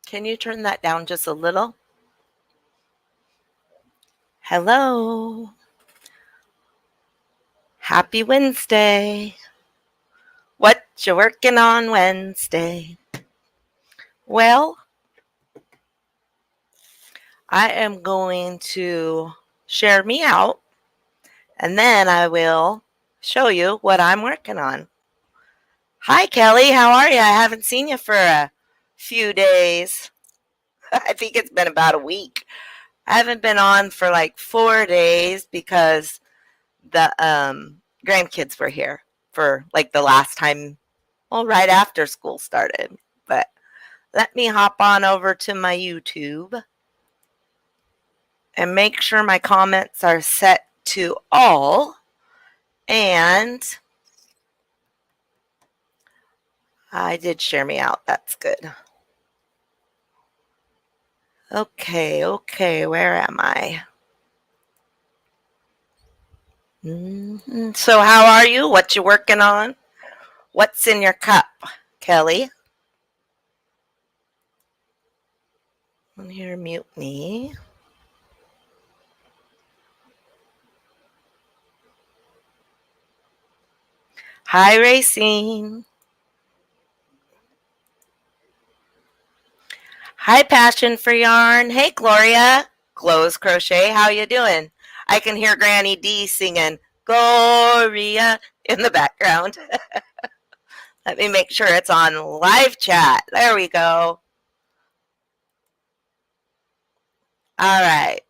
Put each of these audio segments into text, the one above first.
Can you turn that down just a little? Hello. Happy Wednesday. What you working on Wednesday? Well, I am going to share me out, and then I will show you what I'm working on. Hi, Kelly. How are you? I haven't seen you for a few days. I think it's been about a week. I haven't been on for like 4 days because the grandkids were here for like the last time, well, right after school started. But let me hop on over to my YouTube and make sure my comments are set to all. And I did share me out. That's good. Okay, where am I? So how are you? What you working on? What's in your cup, Kelly? I'm here, mute me. Hi, Racine. Hi, Passion for Yarn. Hey, Gloria. Clothes Crochet. How you doing? I can hear Granny D singing Gloria in the background. Let me make sure it's on live chat. There we go. All right.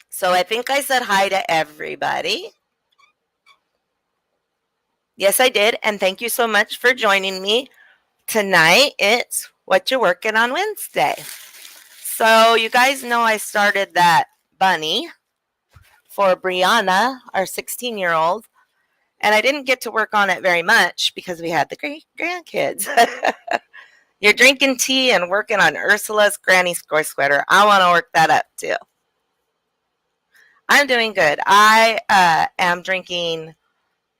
So I think I said hi to everybody. Yes, I did. And thank you so much for joining me. Tonight, it's What You Working on Wednesday. So you guys know I started that bunny for Brianna, our 16-year-old. And I didn't get to work on it very much because we had the grandkids. You're drinking tea and working on Ursula's granny sweater. I want to work that up too. I'm doing good. I am drinking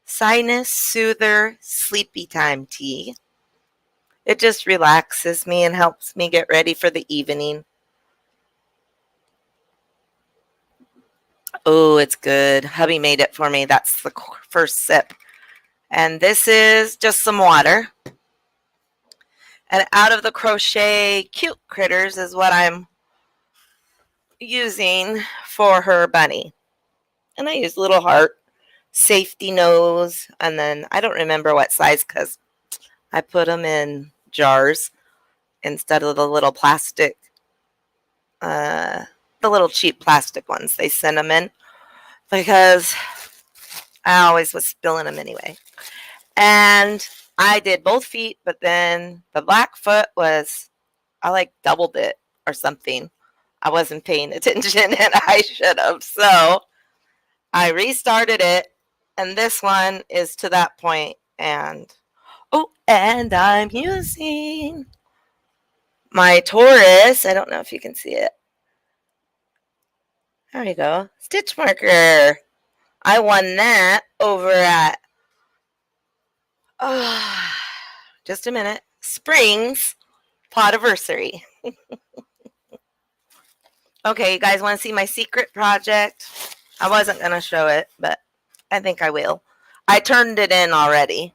Sinus Soother Sleepy Time tea. It just relaxes me and helps me get ready for the evening. Oh, it's good. Hubby made it for me. That's the first sip. And this is just some water. And out of the crochet cute critters is what I'm using for her bunny. And I use little heart, safety nose, and then I don't remember what size because I put them in jars instead of the little plastic, the little cheap plastic ones they send them in because I always was spilling them anyway. And I did both feet, but then the black foot was, I like doubled it or something. I wasn't paying attention and I should have. So I restarted it, and this one is to that point. And and I'm using my Taurus. I don't know if you can see it. There we go. Stitch marker. I won that over at just a minute. Spring's Podiversary. Okay, you guys want to see my secret project? I wasn't going to show it, but I think I will. I turned it in already.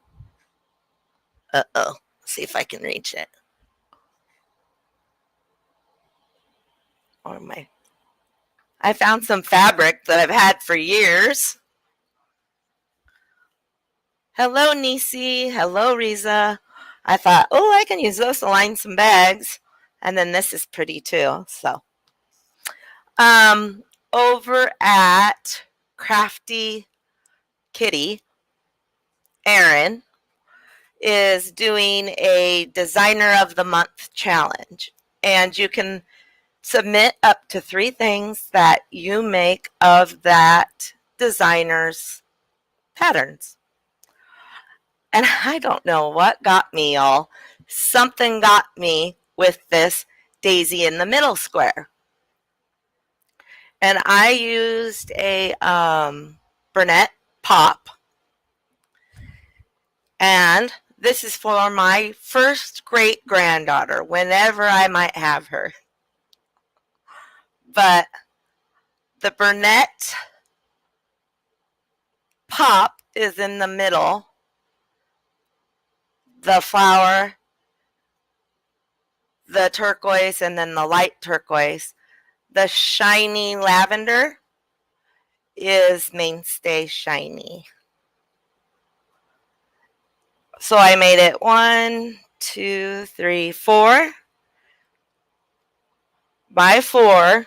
Uh-oh. See if I can reach it. Or I found some fabric that I've had for years. Hello, Nisi. Hello, Riza. I thought, oh, I can use those to line some bags. And then this is pretty too. So, over at Crafty Kitty, Erin is doing a Designer of the Month challenge. And you can submit up to 3 things that you make of that designer's patterns. And I don't know what got me, y'all. Something got me with this daisy in the middle square. And I used a Burnett pop. And This is for my first great granddaughter, whenever I might have her. But the Burnett pop is in the middle. The flower, the turquoise, and then the light turquoise. The shiny lavender is Mainstay Shiny. So I made it 1, 2, 3, 4 by 4.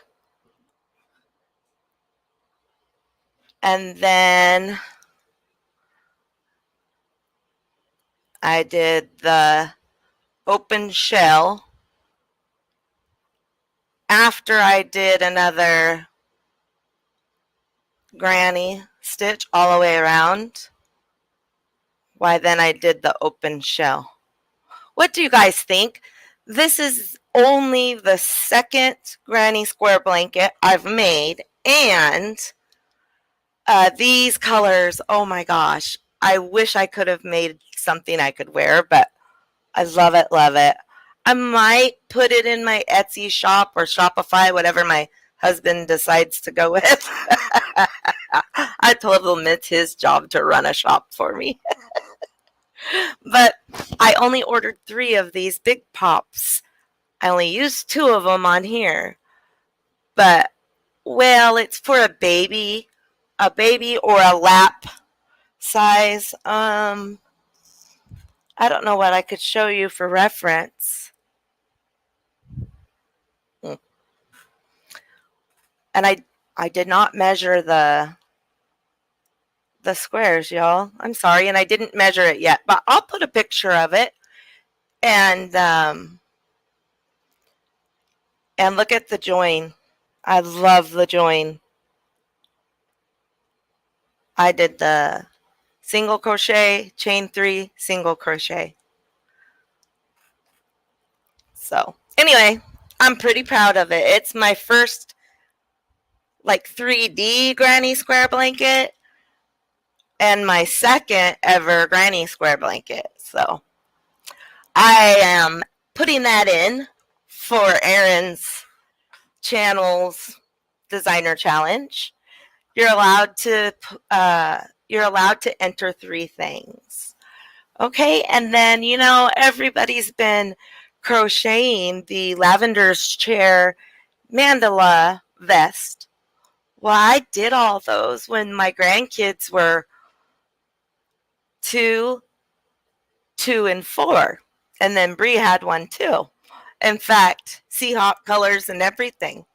And then I did the open shell after I did another granny stitch all the way around. Why, then I did the open shell. What do you guys think? This is only the second granny square blanket I've made, and these colors, oh my gosh, I wish I could have made something I could wear, but I love it, love it. I might put it in my Etsy shop or Shopify, whatever my husband decides to go with. I told him it's his job to run a shop for me. But I only ordered 3 of these big pops. I only used 2 of them on here. But, well, it's for a baby or a lap size. I don't know what I could show you for reference. And I did not measure the squares, y'all. I'm sorry, and I didn't measure it yet, but I'll put a picture of it. And look at the join. I love the join. I did the single crochet, chain 3, single crochet. So anyway, I'm pretty proud of it. It's my first like 3D granny square blanket and my second ever granny square blanket. So I am putting that in for Erin's channel's designer challenge. You're allowed to enter 3 things. Okay, and then everybody's been crocheting the Lavender's Chair mandala vest. Well, I did all those when my grandkids were 2, 2, and 4. And then Bree had one too. In fact, Seahawk colors and everything.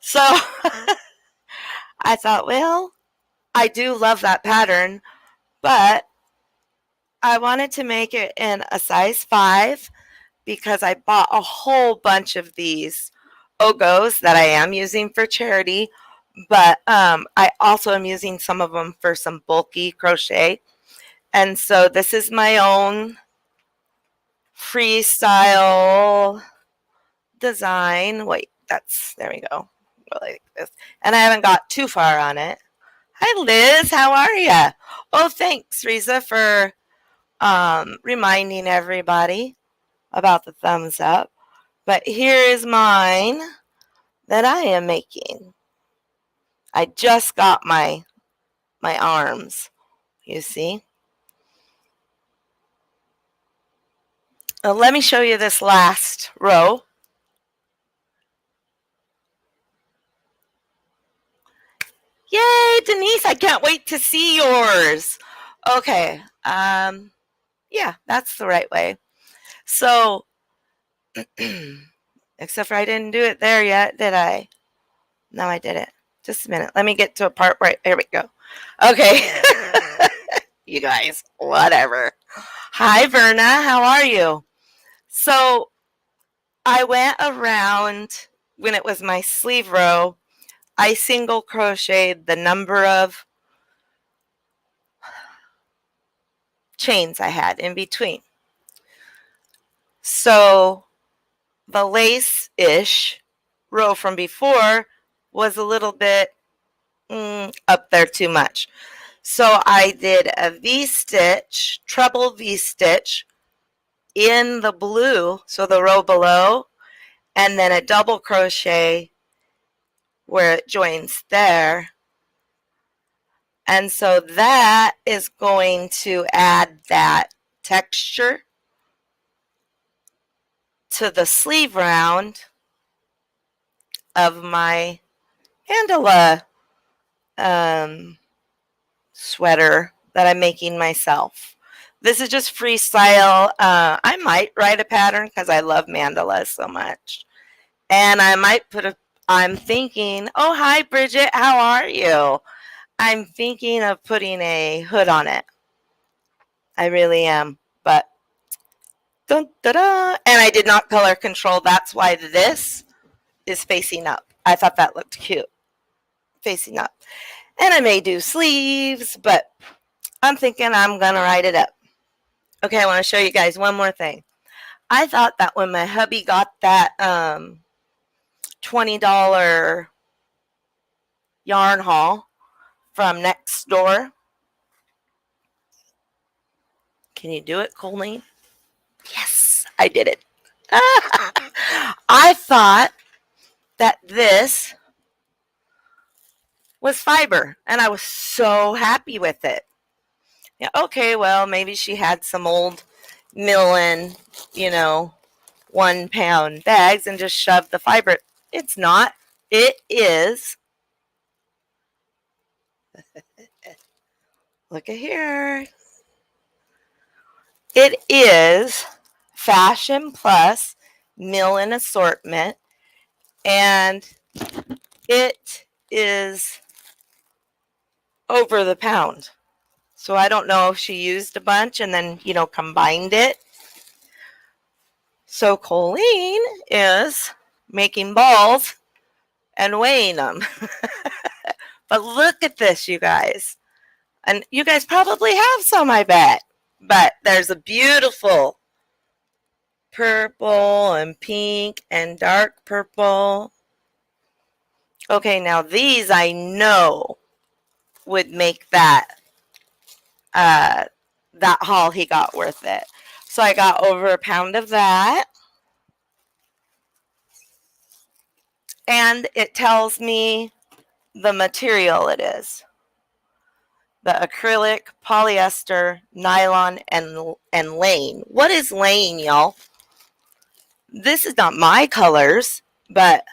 So I thought, well, I do love that pattern, but I wanted to make it in a size 5 because I bought a whole bunch of these Ogos that I am using for charity, but I also am using some of them for some bulky crochet. And so this is my own freestyle design. Wait, there we go. Like this. And I haven't got too far on it. Hi, Liz. How are you? Oh, thanks, Riza, for reminding everybody about the thumbs up. But here is mine that I am making. I just got my arms, you see. Let me show you this last row. Yay, Denise, I can't wait to see yours. Okay, yeah, that's the right way. So, except for I didn't do it there yet, did I? No, I didn't. Just a minute. Let me get to a part where, there we go. Okay. You guys, whatever. Hi, Verna. How are you? So, I went around, when it was my sleeve row, I single crocheted the number of chains I had in between. So the lace-ish row from before was a little bit up there too much. So I did a V-stitch, treble V-stitch in the blue, so the row below, and then a double crochet where it joins there. And so that is going to add that texture to the sleeve round of my Mandala sweater that I'm making myself. This is just freestyle. I might write a pattern because I love mandalas so much. And I might I'm thinking, oh, hi, Bridget, how are you? I'm thinking of putting a hood on it. I really am. But, dun, da, da. And I did not color control. That's why this is facing up. I thought that looked cute. Facing up. And I may do sleeves, but I'm thinking I'm going to write it up. Okay, I want to show you guys one more thing. I thought that when my hubby got that $20 yarn haul from next door. Can you do it, Colleen? Yes, I did it. I thought that this was fiber, and I was so happy with it. Yeah, okay, well, maybe she had some old Millen, 1 pound bags and just shoved the fiber. It's not. It is. Look at here. It is Fashion Plus Millen assortment, and it is over the pound. So I don't know if she used a bunch and then, combined it. So Colleen is making balls and weighing them. But look at this, you guys. And you guys probably have some, I bet. But there's a beautiful purple and pink and dark purple. Okay, now these I know would make that haul he got worth it. So I got over a pound of that. And it tells me the material it is. The acrylic, polyester, nylon, and lane. What is lane, y'all? This is not my colors, but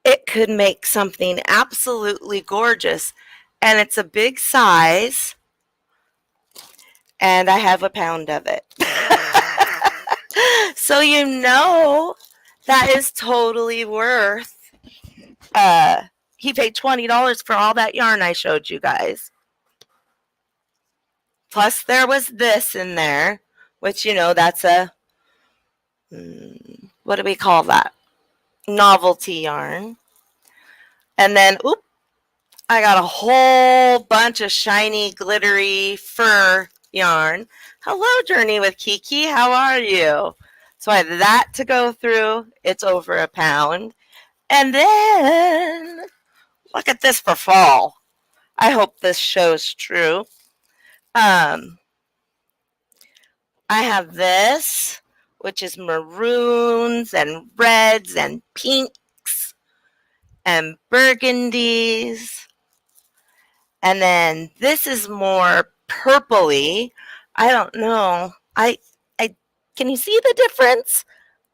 it could make something absolutely gorgeous. And it's a big size. And I have a pound of it. So that is totally worth. He paid $20 for all that yarn I showed you guys. Plus there was this in there, which, that's a, what do we call that? Novelty yarn. And then, I got a whole bunch of shiny, glittery fur yarn. Hello, Journey with Kiki. How are you? So I have that to go through. It's over a pound. And then, look at this for fall. I hope this shows true. I have this, which is maroons and reds and pinks and burgundies. And then this is more purpley. I don't know. Can you see the difference?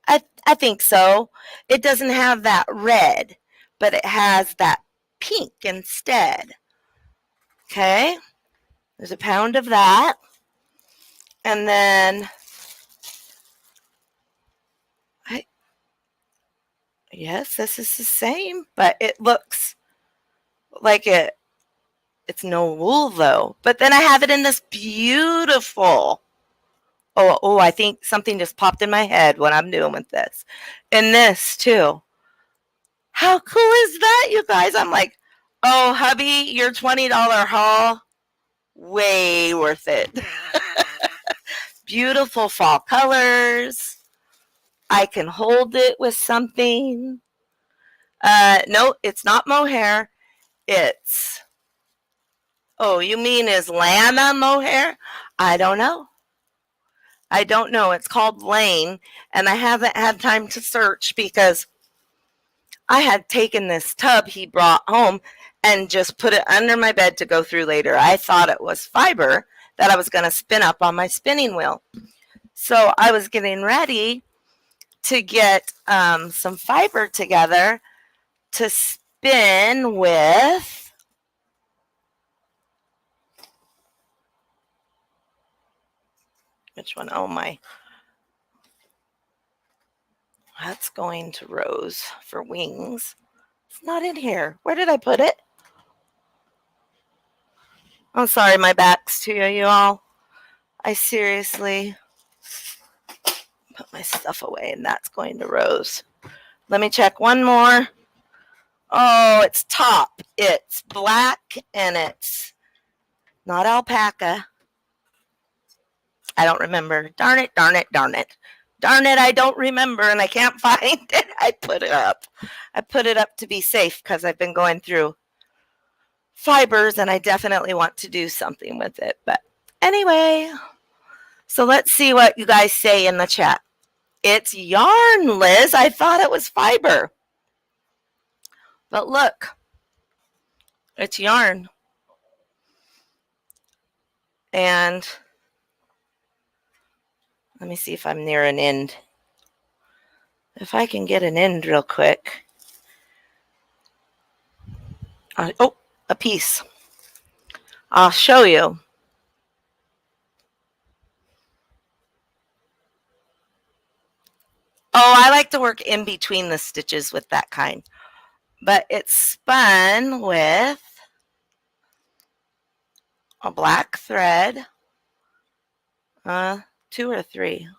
I think so. It doesn't have that red, but it has that pink instead. Okay. There's a pound of that. And then yes, this is the same, but it looks like it's no wool though. But then I have it in this beautiful, I think something just popped in my head what I'm doing with this. And this too. How cool is that, you guys? I'm like, oh, hubby, your $20 haul, way worth it. Beautiful fall colors. I can hold it with something. No, it's not mohair. It's, oh, you mean is llama mohair? I don't know. I don't know. It's called Lane, and I haven't had time to search because I had taken this tub he brought home and just put it under my bed to go through later. I thought it was fiber that I was going to spin up on my spinning wheel. So I was getting ready to get some fiber together to spin with which one? Oh my. That's going to Rose for wings. It's not in here. Where did I put it? I'm sorry, my back's to you all. I seriously put my stuff away, and that's going to Rose. Let me check one more. Oh, it's top. It's black, and it's not alpaca. I don't remember. Darn it, darn it, darn it. Darn it, I don't remember, and I can't find it. I put it up. I put it up to be safe because I've been going through fibers, and I definitely want to do something with it. But anyway, so let's see what you guys say in the chat. It's yarn, Liz. I thought it was fiber. But look, it's yarn. And let me see if I'm near an end. If I can get an end real quick. Oh, a piece. I'll show you. Oh, I like to work in between the stitches with that kind. But it's spun with a black thread. 2 or 3.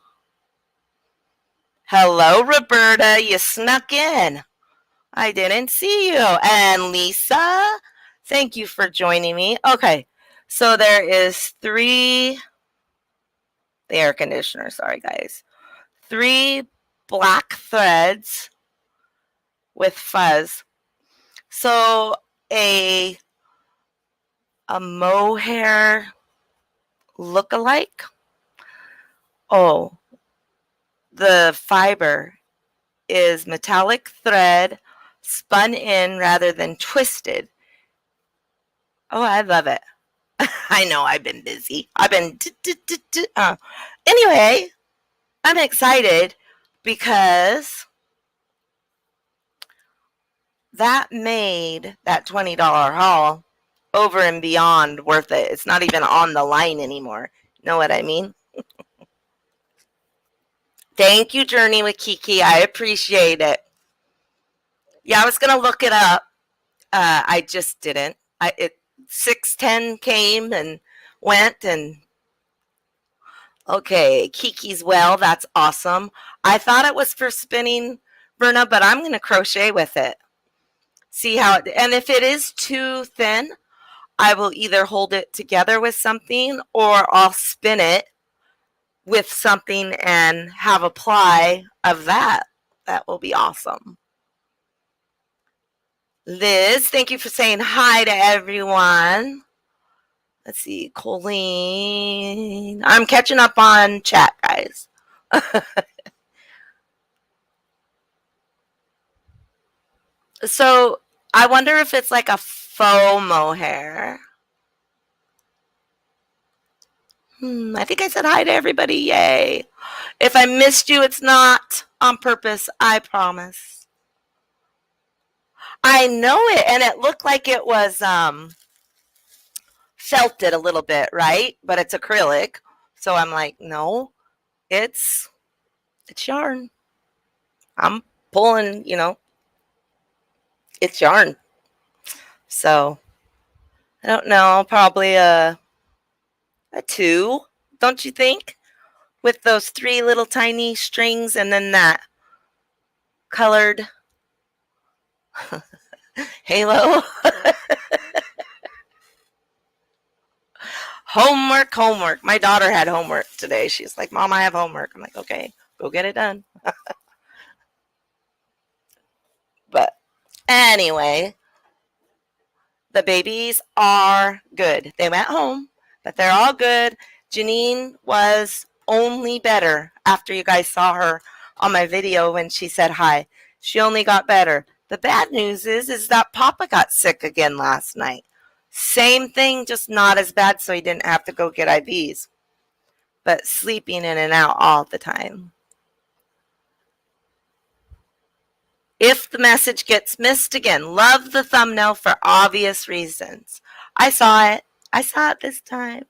Hello, Roberta. You snuck in. I didn't see you. And Lisa, thank you for joining me. Okay, so there is 3, the air conditioner, sorry guys. 3 black threads with fuzz. So a mohair look-alike. Oh, the fiber is metallic thread spun in rather than twisted. Oh, I love it. I know I've been busy. I've been anyway, I'm excited because that made that $20 haul over and beyond worth it. It's not even on the line anymore. Know what I mean? Thank you, Journey with Kiki. I appreciate it. Yeah, I was going to look it up. I just didn't. 610 came and went, and okay, Kiki's well. That's awesome. I thought it was for spinning, Verna, but I'm going to crochet with it. See how it, and if it is too thin, I will either hold it together with something or I'll spin it with something and have a ply of that. That will be awesome. Liz, thank you for saying hi to everyone. Let's see, Colleen. I'm catching up on chat, guys. So I wonder if it's like a faux mohair. I think I said hi to everybody. Yay. If I missed you, it's not on purpose. I promise. I know it, and it looked like it was felted a little bit, right? But it's acrylic. So I'm like, no, it's yarn. I'm pulling, it's yarn. So I don't know, probably a 2, don't you think? With those 3 little tiny strings and then that colored halo. Homework. My daughter had homework today. She's like, Mom, I have homework. I'm like, okay, go get it done. But anyway, The babies are good. They went home, but they're all good. Janine was only better after you guys saw her on my video when she said hi. She only got better. The bad news is that Papa got sick again last night. Same thing, just not as bad, so he didn't have to go get IVs. But sleeping in and out all the time. If the message gets missed again, love the thumbnail for obvious reasons. I saw it. I saw it this time.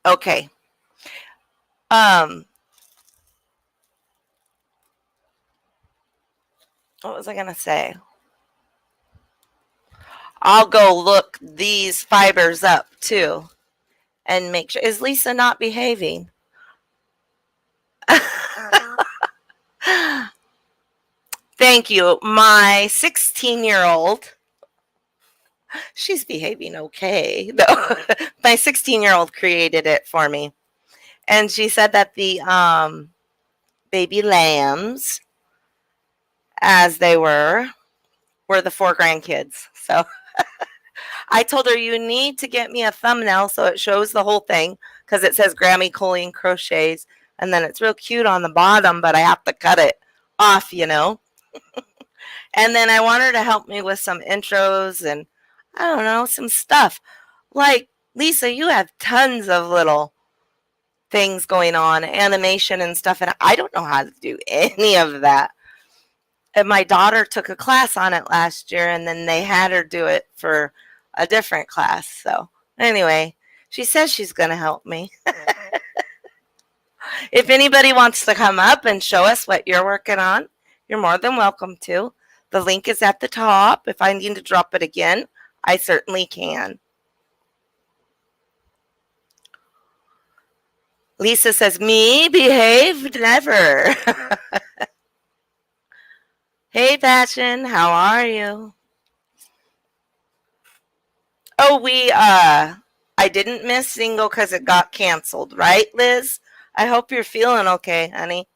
Okay. What was I going to say? I'll go look these fibers up too and make sure. Is Lisa not behaving? Thank you. My 16-year-old, she's behaving okay. My 16-year-old created it for me. And she said that the baby lambs, as they were the 4 grandkids. So I told her, you need to get me a thumbnail so it shows the whole thing, because it says GrammyColleenCrochets, and then it's real cute on the bottom, but I have to cut it off, you know. And then I want her to help me with some intros and, I don't know, some stuff. Like, Lisa, you have tons of little things going on, animation and stuff, and I don't know how to do any of that. And my daughter took a class on it last year, and then they had her do it for a different class. So anyway, she says she's going to help me. If anybody wants to come up and show us what you're working on, you're more than welcome to. The link is at the top. If I need to drop it again, I certainly can. Lisa says, me behaved never. Hey, Passion, how are you? Oh, I didn't miss single because it got canceled, right, Liz? I hope you're feeling okay, honey.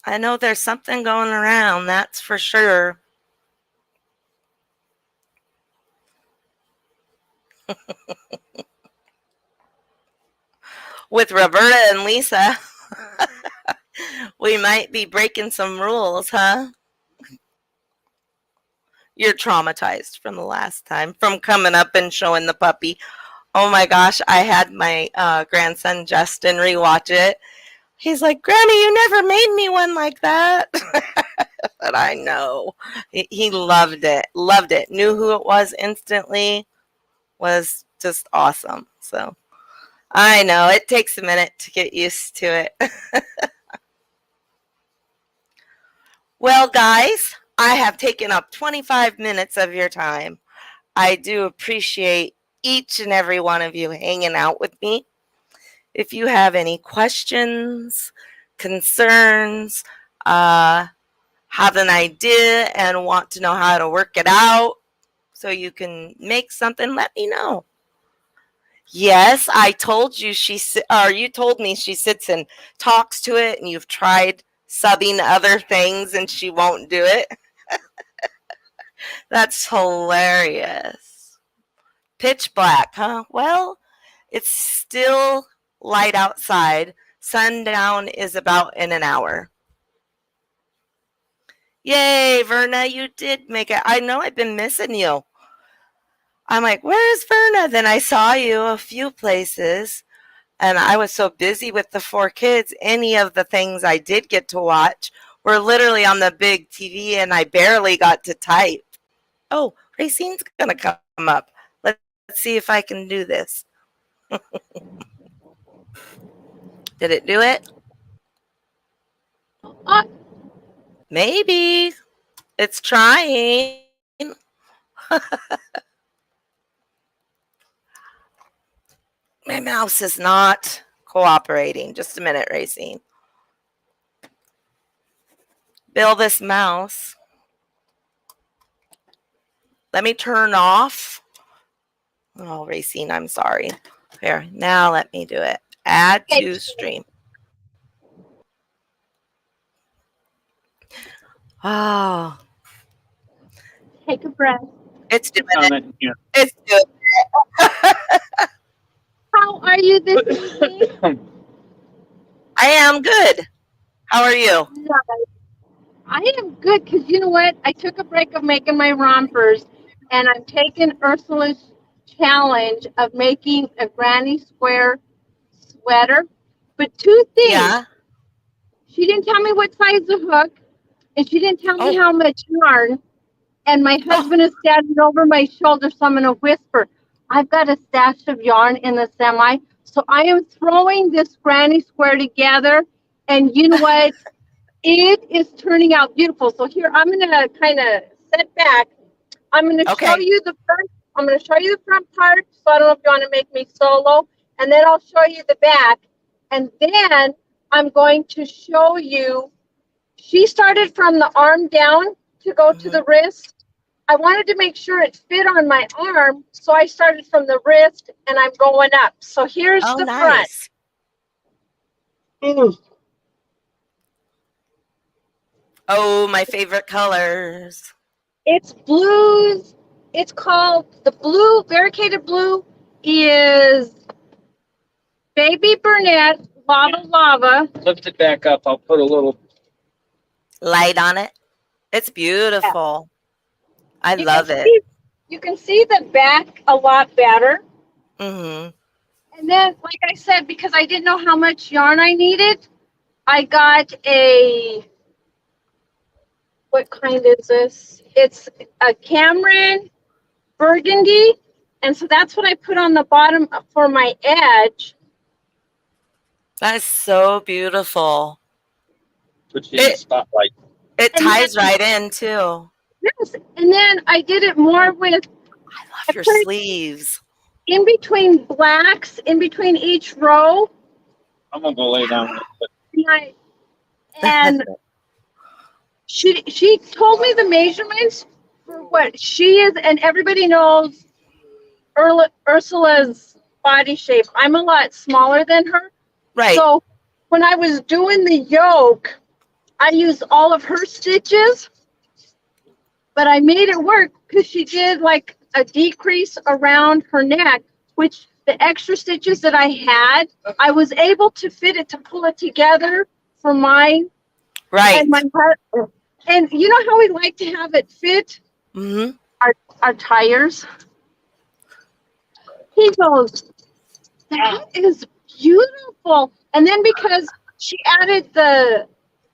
I know there's something going around, that's for sure. With Roberta and Lisa, we might be breaking some rules, huh? You're traumatized from the last time, from coming up and showing the puppy. Oh my gosh, I had my grandson Justin rewatch it. He's like, Grammy, you never made me one like that. But I know. He loved it. Loved it. Knew who it was instantly. Was just awesome. So I know it takes a minute to get used to it. Well, guys, I have taken up 25 minutes of your time. I do appreciate each and every one of you hanging out with me. If you have any questions, concerns, have an idea and want to know how to work it out so you can make something, let me know. Yes, I told you you told me she sits and talks to it, and you've tried subbing other things and she won't do it. That's hilarious. Pitch black, huh? Well, it's still light outside. Sundown is about in an hour. Yay, Verna, you did make it. I know I've been missing you. I'm like, where's Verna? Then I saw you a few places, and I was so busy with the 4 kids. Any of the things I did get to watch were literally on the big TV, and I barely got to type. Oh, Racine's going to come up. Let's see if I can do this. Did it do it? Maybe. It's trying. My mouse is not cooperating. Just a minute, Racine. Bill, this mouse. Let me turn off. Oh, Racine, I'm sorry. Here, now let me do it. Add to stream. Oh, Take a breath. it's doing On it. that, yeah. It's doing How are you this evening? I am good. How are you? I am good because you know what? I took a break of making my rompers, and I'm taking Ursula's challenge of making a granny square sweater. But two things. Yeah. She didn't tell me what size of hook, and she didn't tell me Oh. how much yarn. And my husband is standing over my shoulder, so I'm going to whisper, I've got a stash of yarn in the semi. So I am throwing this granny square together. And you know what? It is turning out beautiful. So here, I'm going to kind of set back. I'm going to show Okay. you the front. I'm going to show you the front part. So I don't know if you want to make me solo. And then I'll show you the back. And then I'm going to show you. She started from the arm down to go to the wrist. I wanted to make sure it fit on my arm. So I started from the wrist and I'm going up. So here's Oh, the nice. front. Oh, my favorite colors. It's blues. It's called the blue, variegated blue is Baby Burnett, Lava. Lift it back up. I'll put a little. Light on it. It's beautiful. I love it. You can see the back a lot better. Mm-hmm. And then, like I said, because I didn't know how much yarn I needed, I got a, what kind is this? It's a Cameron burgundy. And so that's what I put on the bottom for my edge. That is so beautiful. Put you in the spotlight. It ties right in, too. Yes. And then I did it more with, I love your sleeves. In between blacks, in between each row. I'm going to go lay down. And she told me the measurements for what she is, and everybody knows Ursula's body shape. I'm a lot smaller than her. Right. So when I was doing the yoke, I used all of her stitches, but I made it work because she did like a decrease around her neck, which the extra stitches that I had, I was able to fit it to pull it together for mine. Right. And you know how we like to have it fit? Mm-hmm. Our tires. He goes, that is beautiful. And then because she added the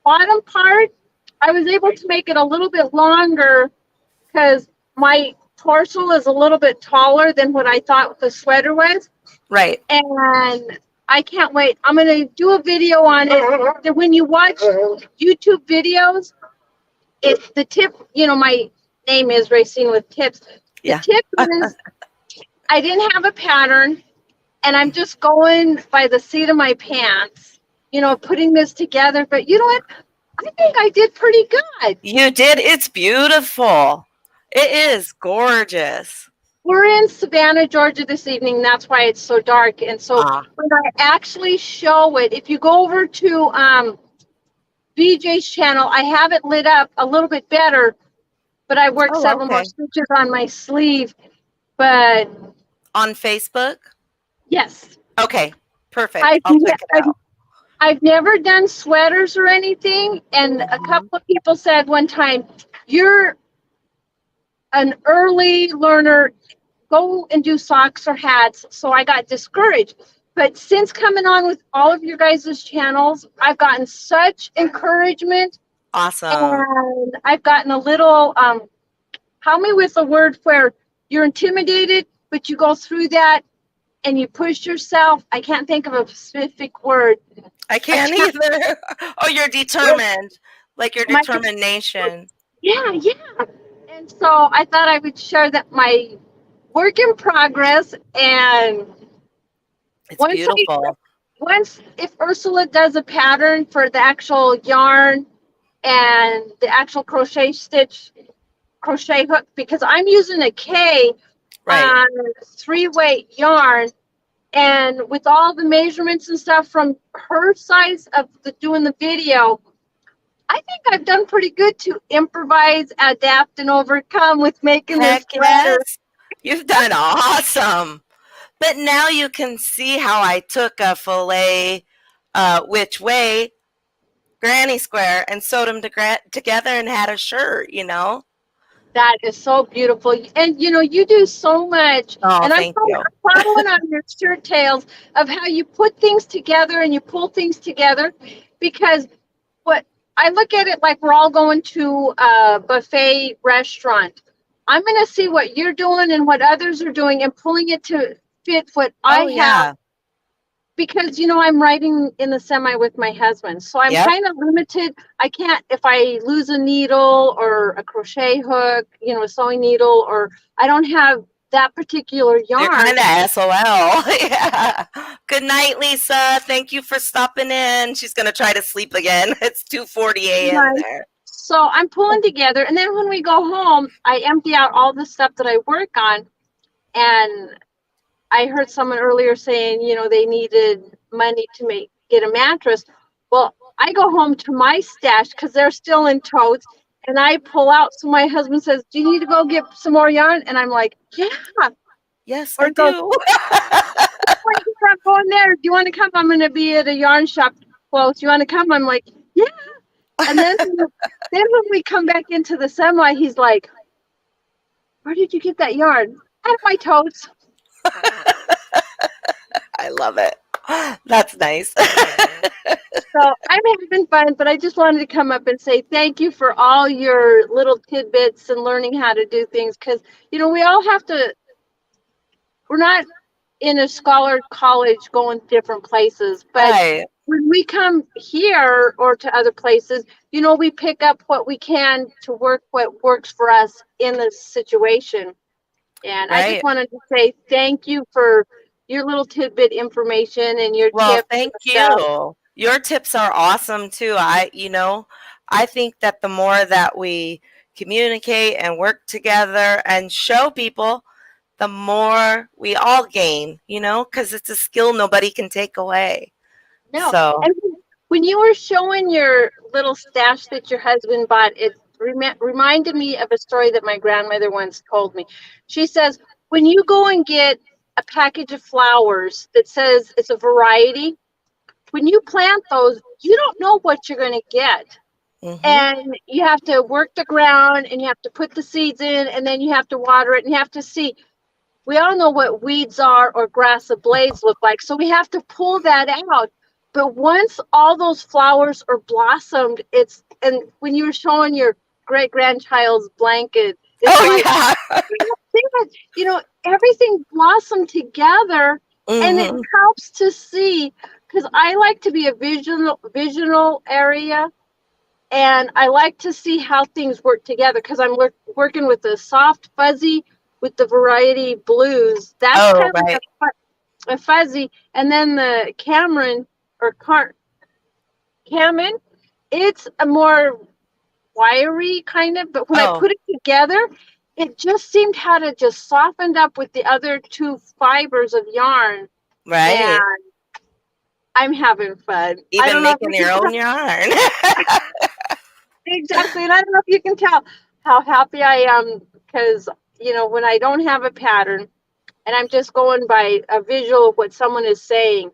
bottom part, I was able to make it a little bit longer because my torso is a little bit taller than what I thought the sweater was. Right. And I can't wait. I'm going to do a video on it. When you watch YouTube videos, it's the tip, you know, my name is Racine with Tips. The tip is I didn't have a pattern, and I'm just going by the seat of my pants, you know, putting this together. But you know what? I think I did pretty good. You did. It's beautiful. It is gorgeous. We're in Savannah, Georgia this evening. That's why it's so dark. And so when I actually show it, if you go over to BJ's channel, I have it lit up a little bit better, but I worked several more stitches on my sleeve. But on Facebook? Yes. Okay, perfect. I'll check it out. I've never done sweaters or anything, and a couple of people said one time, you're an early learner, go and do socks or hats. So I got discouraged. But since coming on with all of your guys' channels, I've gotten such encouragement. Awesome. And I've gotten a little, help me with a word where you're intimidated, but you go through that and you push yourself. I can't think of a specific word. I can't either. Oh, you're determined. Like your determination. Yeah. And so I thought I would share that my work in progress, and it's beautiful. Once if Ursula does a pattern for the actual yarn and the actual crochet hook, because I'm using a K on 3-weight yarn, and with all the measurements and stuff from her size of doing the video, I think I've done pretty good to improvise, adapt, and overcome with making this Heck sweater. yes. You've done awesome. But now you can see how I took a filet which way granny square and sewed them together and had a shirt, you know? That is so beautiful. And you know, you do so much. Oh, And I'm thank you. following on your shirt tails of how you put things together and you pull things together. Because what I look at it like we're all going to a buffet restaurant. I'm going to see what you're doing and what others are doing and pulling it to fit what I Oh, have. yeah. Because, you know, I'm riding in the semi with my husband. So I'm Yep. kind of limited. I can't, if I lose a needle or a crochet hook, you know, a sewing needle, or I don't have that particular You're yarn. kind of SOL. Yeah. Good night, Lisa. Thank you for stopping in. She's going to try to sleep again. It's 2:40 a.m. Right. there. So I'm pulling together. And then when we go home, I empty out all the stuff that I work on. And I heard someone earlier saying, you know, they needed money to get a mattress. Well, I go home to my stash because they're still in totes, and I pull out. So my husband says, "Do you need to go get some more yarn?" And I'm like, "Yeah." Yes, Or I he goes, do. "Why you not going there? Do you want to come? I'm going to be at a yarn shop close. You want to come?" I'm like, "Yeah." And then when we come back into the semi, he's like, "Where did you get that yarn?" Out of my totes. I love it. That's nice. So I'm having fun, but I just wanted to come up and say thank you for all your little tidbits and learning how to do things. Because, you know, we all have to, we're not in a scholar college going different places, but Right. when we come here or to other places, you know, we pick up what we can to work what works for us in this situation. And I just Right. wanted to say thank you for your little tidbit information and your Well, tips thank and stuff. you. Your tips are awesome too. I think that the more that we communicate and work together and show people, the more we all gain, because it's a skill nobody can take away. No, So, and when you were showing your little stash that your husband bought, it reminded me of a story that my grandmother once told me. She says, when you go and get a package of flowers that says it's a variety, when you plant those, you don't know what you're going to get. And you have to work the ground and you have to put the seeds in and then you have to water it and you have to see. We all know what weeds are or grass of blades look like. So we have to pull that out. But once all those flowers are blossomed, and when you were showing your great grandchild's blanket, it's like, yeah. you know, everything blossomed together and it helps to see, because I like to be a visional area. And I like to see how things work together because I'm working with the soft fuzzy with the variety blues. That's kind of Right. like a fuzzy. And then the Cameron or Cameron, it's a more wiry kind of, but when I put it together, it just seemed how to just softened up with the other two fibers of yarn. Right. And I'm having fun. I Even don't know making your own yarn. Exactly. And I don't know if you can tell how happy I am because, you know, when I don't have a pattern and I'm just going by a visual of what someone is saying,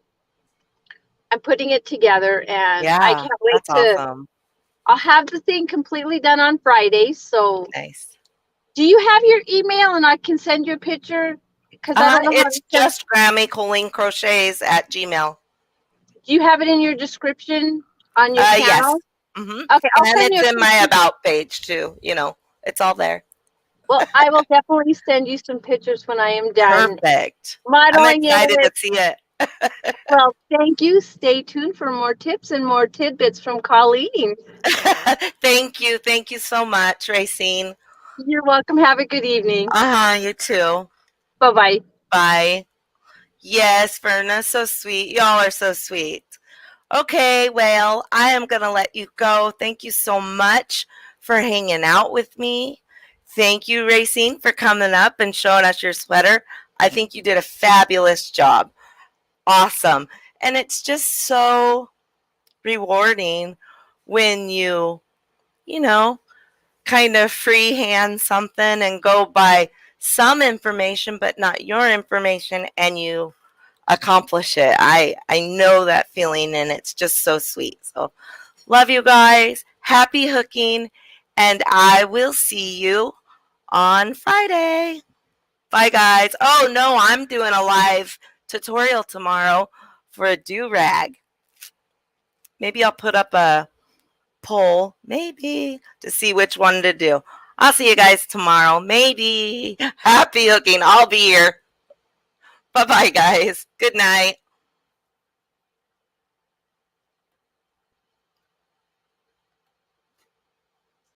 I'm putting it together and I Yeah, can't wait that's awesome. I'll have the thing completely done on Friday. So Nice. do you have your email and I can send you a picture? Because I don't know how to It's send. just GrammyColleenCrochets at Gmail. Do you have it in your description on your Yes. channel? Mm-hmm. Okay, I'll And send you it's a in my picture. about page too. It's all there. Well, I will definitely send you some pictures when I am done Perfect. I'm modeling excited it. to see it. Well, thank you. Stay tuned for more tips and more tidbits from Colleen. Thank you. Thank you so much, Racine. You're welcome. Have a good evening. You too. Bye-bye. Bye. Yes, Verna, so sweet. Y'all are so sweet. Okay, well, I am going to let you go. Thank you so much for hanging out with me. Thank you, Racine, for coming up and showing us your sweater. I think you did a fabulous job. Awesome. And it's just so rewarding when you you know, kind of freehand something and go by some information, but not your information, and you accomplish it. I know that feeling, and it's just so sweet. So love you guys. Happy hooking, and I will see you on Friday. Bye, guys. Oh, no, I'm doing a live tutorial tomorrow for a do-rag. Maybe I'll put up a poll, maybe, to see which one to do. I'll see you guys tomorrow. Maybe. Happy hooking. I'll be here. Bye-bye, guys. Good night.